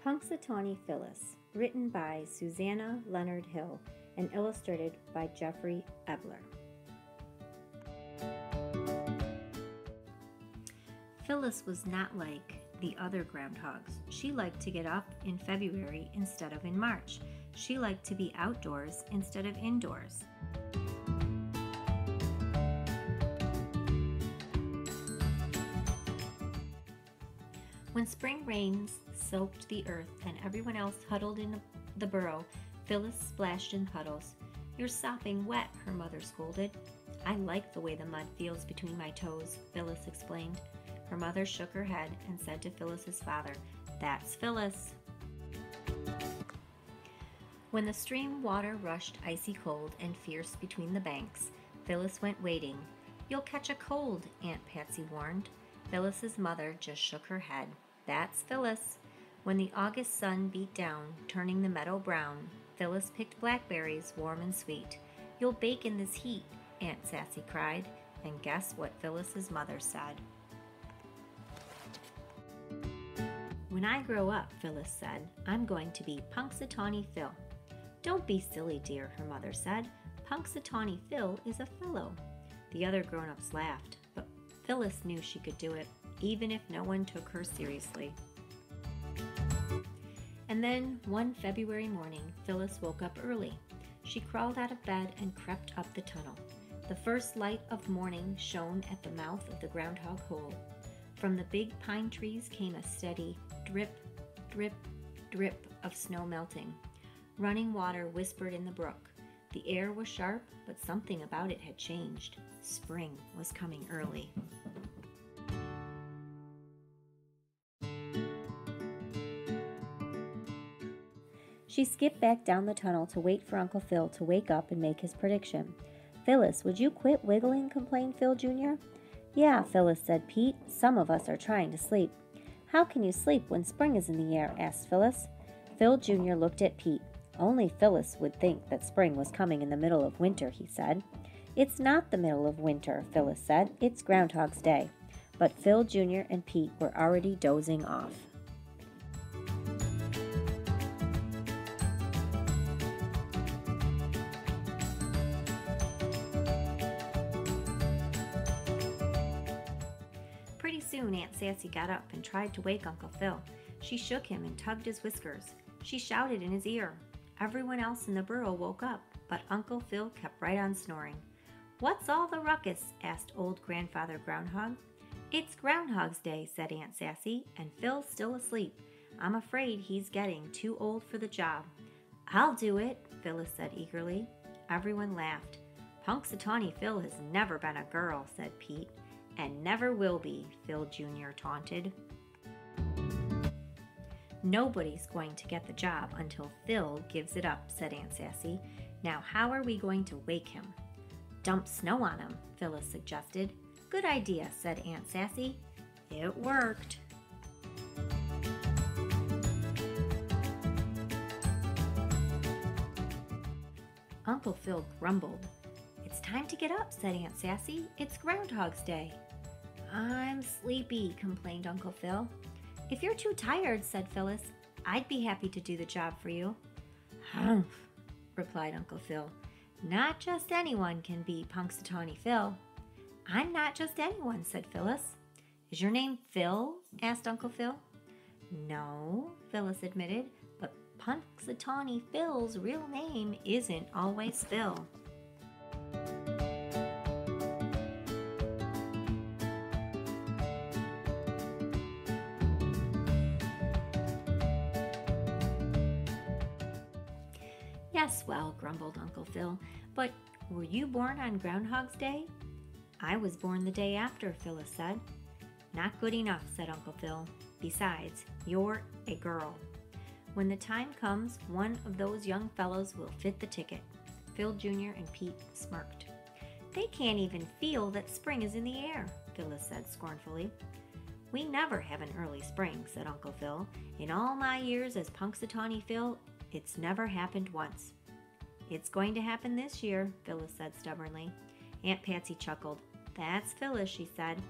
Punxsutawney Phyllis, written by Susanna Leonard Hill and illustrated by Jeffrey Ebler. Phyllis was not like the other groundhogs. She liked to get up in February instead of in March. She liked to be outdoors instead of indoors. When spring rains soaked the earth and everyone else huddled in the burrow, Phyllis splashed in puddles. "You're sopping wet," her mother scolded. "I like the way the mud feels between my toes," Phyllis explained. Her mother shook her head and said to Phyllis's father, "That's Phyllis." When the stream water rushed icy cold and fierce between the banks, Phyllis went wading. "You'll catch a cold," Aunt Patsy warned. Phyllis's mother just shook her head. "That's Phyllis." When the August sun beat down, turning the meadow brown, Phyllis picked blackberries, warm and sweet. "You'll bake in this heat," Aunt Sassy cried. And guess what Phyllis's mother said? "When I grow up," Phyllis said, "I'm going to be Punxsutawney Phil." "Don't be silly, dear," her mother said. "Punxsutawney Phil is a fellow." The other grown-ups laughed, but Phyllis knew she could do it, even if no one took her seriously. And then, one February morning, Phyllis woke up early. She crawled out of bed and crept up the tunnel. The first light of morning shone at the mouth of the groundhog hole. From the big pine trees came a steady drip, drip, drip of snow melting. Running water whispered in the brook. The air was sharp, but something about it had changed. Spring was coming early. She skipped back down the tunnel to wait for Uncle Phil to wake up and make his prediction. "Phyllis, would you quit wiggling?" complained Phil Jr. "Yeah, Phyllis," said Pete. "Some of us are trying to sleep." "How can you sleep when spring is in the air?" asked Phyllis. Phil Jr. looked at Pete. "Only Phyllis would think that spring was coming in the middle of winter," he said. "It's not the middle of winter," Phyllis said. "It's Groundhog's Day." But Phil Jr. and Pete were already dozing off. Pretty soon Aunt Sassy got up and tried to wake Uncle Phil. She shook him and tugged his whiskers. She shouted in his ear. Everyone else in the burrow woke up, but Uncle Phil kept right on snoring. "What's all the ruckus?" asked old Grandfather Groundhog. "It's Groundhog's Day," said Aunt Sassy, "and Phil's still asleep. I'm afraid he's getting too old for the job." "I'll do it," Phyllis said eagerly. Everyone laughed. "Punxsutawney Phil has never been a girl," said Pete. "And never will be," Phil Jr. taunted. "Nobody's going to get the job until Phil gives it up," said Aunt Sassy. "Now how are we going to wake him?" "Dump snow on him," Phyllis suggested. "Good idea," said Aunt Sassy. It worked. Uncle Phil grumbled. "It's time to get up," said Aunt Sassy. "It's Groundhog's Day." "I'm sleepy," complained Uncle Phil. "If you're too tired," said Phyllis, "I'd be happy to do the job for you." "Humph," replied Uncle Phil. "Not just anyone can be Punxsutawney Phil." "I'm not just anyone," said Phyllis. "Is your name Phil?" asked Uncle Phil. "No," Phyllis admitted, "but Punxsutawney Phil's real name isn't always Phil." "Yes, well," grumbled Uncle Phil, "but were you born on Groundhog's Day?" "I was born the day after," Phyllis said. "Not good enough," said Uncle Phil. "Besides, you're a girl. When the time comes, one of those young fellows will fit the ticket." Phil Jr. and Pete smirked. "They can't even feel that spring is in the air," Phyllis said scornfully. "We never have an early spring," said Uncle Phil. "In all my years as Punxsutawney Phil, it's never happened once." "It's going to happen this year," Phyllis said stubbornly. Aunt Patsy chuckled. "That's Phyllis," she said.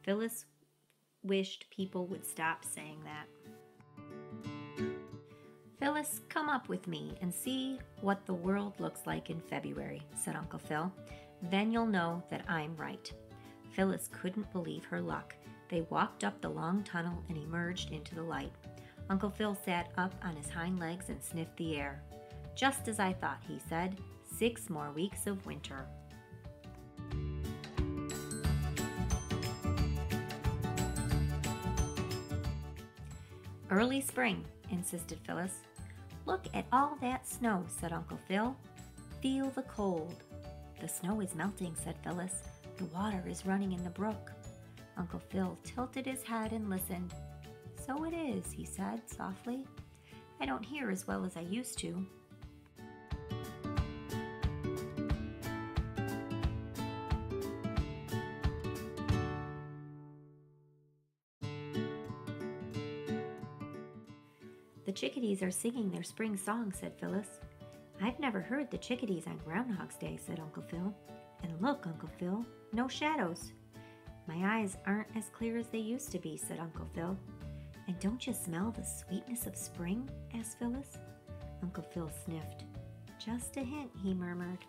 Phyllis wished people would stop saying that. Phyllis, come up with me and see what the world looks like in February, said Uncle Phil. Then you'll know that I'm right. Phyllis couldn't believe her luck. They walked up the long tunnel and emerged into the light. Uncle Phil sat up on his hind legs and sniffed the air. Just as I thought, he said. 6 more weeks of winter. Early spring, insisted Phyllis. Look at all that snow, said Uncle Phil. Feel the cold. The snow is melting, said Phyllis. The water is running in the brook. Uncle Phil tilted his head and listened. So it is, he said softly. I don't hear as well as I used to. The chickadees are singing their spring song, said Phyllis. I've never heard the chickadees on Groundhog's Day, said Uncle Phil. And look, Uncle Phil, no shadows. My eyes aren't as clear as they used to be, said Uncle Phil. And don't you smell the sweetness of spring? Asked Phyllis. Uncle Phil sniffed. Just a hint, he murmured.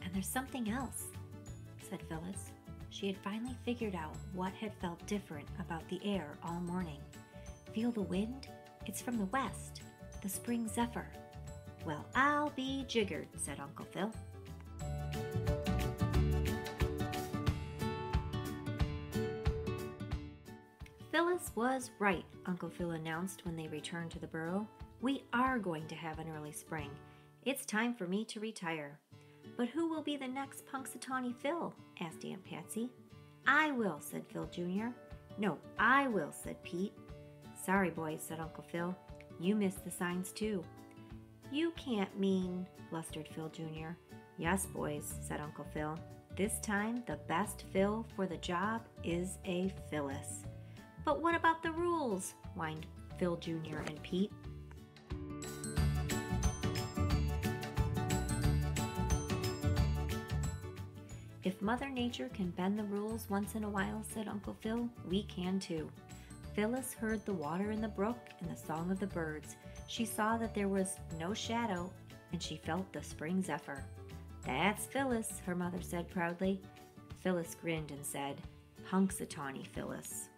And there's something else, said Phyllis. She had finally figured out what had felt different about the air all morning. Feel the wind? It's from the west, the spring zephyr. Well, I'll be jiggered, said Uncle Phil. Phyllis was right, Uncle Phil announced when they returned to the burrow. We are going to have an early spring. It's time for me to retire. But who will be the next Punxsutawney Phil? Asked Aunt Patsy. I will, said Phil Jr. No, I will, said Pete. Sorry, boys, said Uncle Phil. You missed the signs, too. You can't mean, blustered Phil Jr. Yes, boys, said Uncle Phil. This time, the best Phil for the job is a Phyllis. But what about the rules? Whined Phil Jr. and Pete. If Mother Nature can bend the rules once in a while, said Uncle Phil, we can too. Phyllis heard the water in the brook and the song of the birds. She saw that there was no shadow, and she felt the spring zephyr. That's Phyllis, her mother said proudly. Phyllis grinned and said, Punxsutawney Phyllis.